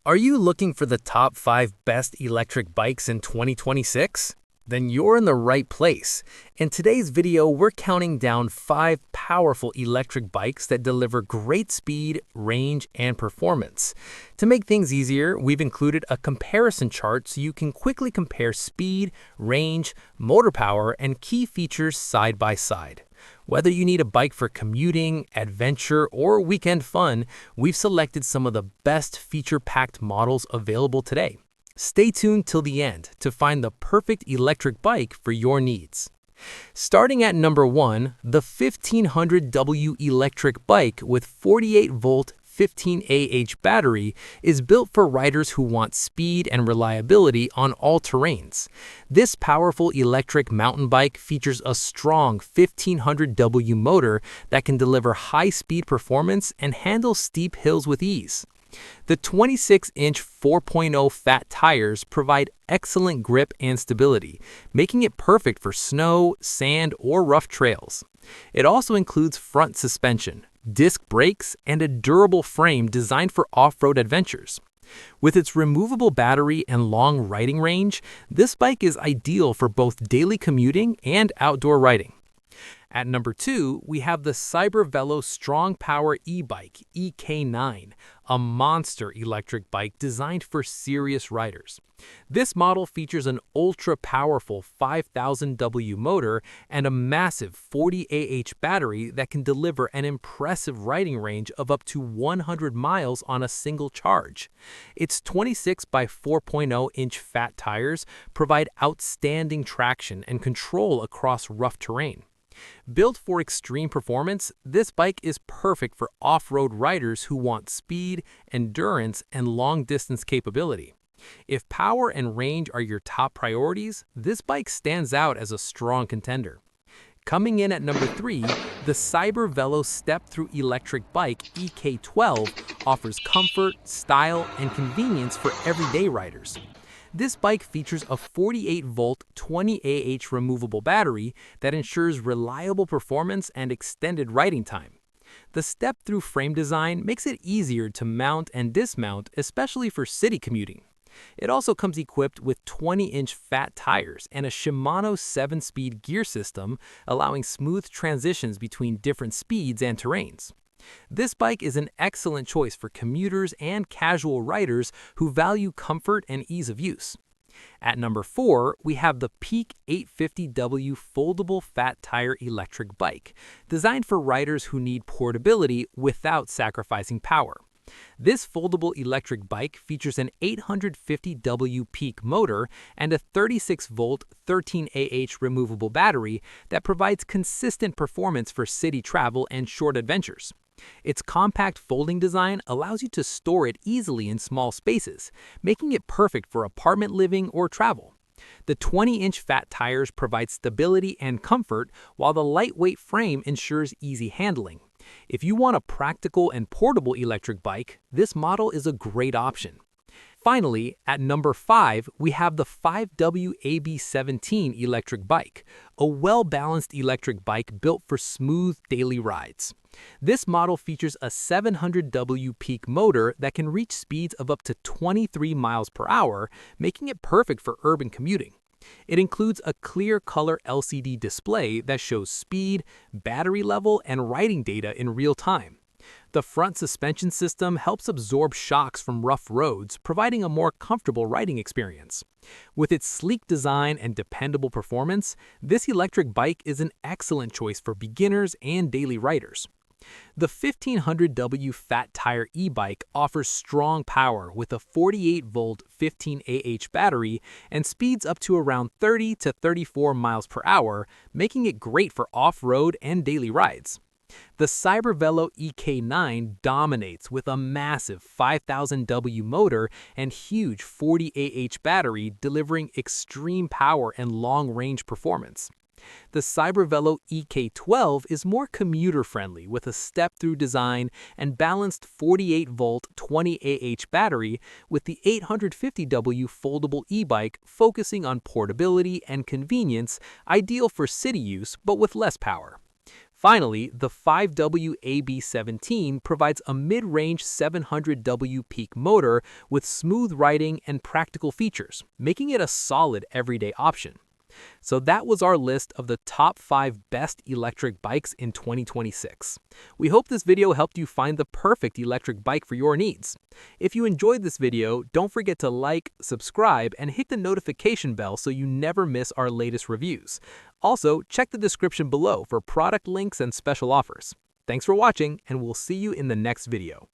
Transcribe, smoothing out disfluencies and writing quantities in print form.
Are you looking for the top 5 best electric bikes in 2026? Then you're in the right place. In today's video, we're counting down 5 powerful electric bikes that deliver great speed, range, and performance. To make things easier, we've included a comparison chart so you can quickly compare speed, range, motor power, and key features side by side. Whether you need a bike for commuting, adventure, or weekend fun, we've selected some of the best feature-packed models available today. Stay tuned till the end to find the perfect electric bike for your needs. Starting at number 1, the 1500W electric bike with 48-volt 15Ah battery is built for riders who want speed and reliability on all terrains. This powerful electric mountain bike features a strong 1500W motor that can deliver high-speed performance and handle steep hills with ease. The 26-inch 4.0 fat tires provide excellent grip and stability, making it perfect for snow, sand, or rough trails. It also includes front suspension, disc brakes, and a durable frame designed for off-road adventures. With its removable battery and long riding range, this bike is ideal for both daily commuting and outdoor riding. At number 2, we have the Cybervelo Strong Power e-bike EK9, a monster electric bike designed for serious riders. This model features an ultra-powerful 5000W motor and a massive 40Ah battery that can deliver an impressive riding range of up to 100 miles on a single charge. Its 26 by 4.0-inch fat tires provide outstanding traction and control across rough terrain. Built for extreme performance, this bike is perfect for off-road riders who want speed, endurance, and long-distance capability. If power and range are your top priorities, this bike stands out as a strong contender. Coming in at number 3, the Cybervelo Step-Thru electric bike EK12 offers comfort, style, and convenience for everyday riders. This bike features a 48-volt 20Ah removable battery that ensures reliable performance and extended riding time. The Step-Thru frame design makes it easier to mount and dismount, especially for city commuting. It also comes equipped with 20-inch fat tires and a Shimano 7-speed gear system, allowing smooth transitions between different speeds and terrains. This bike is an excellent choice for commuters and casual riders who value comfort and ease of use. At number 4, we have the Peak 850W Foldable Fat Tire electric bike, designed for riders who need portability without sacrificing power. This foldable electric bike features an 850W peak motor and a 36-volt 13Ah removable battery that provides consistent performance for city travel and short adventures. Its compact folding design allows you to store it easily in small spaces, making it perfect for apartment living or travel. The 20-inch fat tires provide stability and comfort, while the lightweight frame ensures easy handling. If you want a practical and portable electric bike, this model is a great option. Finally, at number 5, we have the WHEEL electric bike, a well-balanced electric bike built for smooth daily rides. This model features a 700W peak motor that can reach speeds of up to 23 miles per hour, making it perfect for urban commuting. It includes a clear color LCD display that shows speed, battery level, and riding data in real time. The front suspension system helps absorb shocks from rough roads, providing a more comfortable riding experience. With its sleek design and dependable performance, this electric bike is an excellent choice for beginners and daily riders. The 1500W Fat Tire e-bike offers strong power with a 48-volt 15Ah battery and speeds up to around 30 to 34 miles per hour, making it great for off-road and daily rides. The Cybervelo EK9 dominates with a massive 5000W motor and huge 40Ah battery, delivering extreme power and long-range performance. The Cybervelo EK12 is more commuter-friendly with a step-through design and balanced 48-volt 20Ah battery, with the 850W foldable e-bike focusing on portability and convenience, ideal for city use but with less power. Finally, the 5W AB17 provides a mid-range 700W peak motor with smooth riding and practical features, making it a solid everyday option. So that was our list of the top 5 best electric bikes in 2026. We hope this video helped you find the perfect electric bike for your needs. If you enjoyed this video, don't forget to like, subscribe, and hit the notification bell so you never miss our latest reviews. Also, check the description below for product links and special offers. Thanks for watching, and we'll see you in the next video.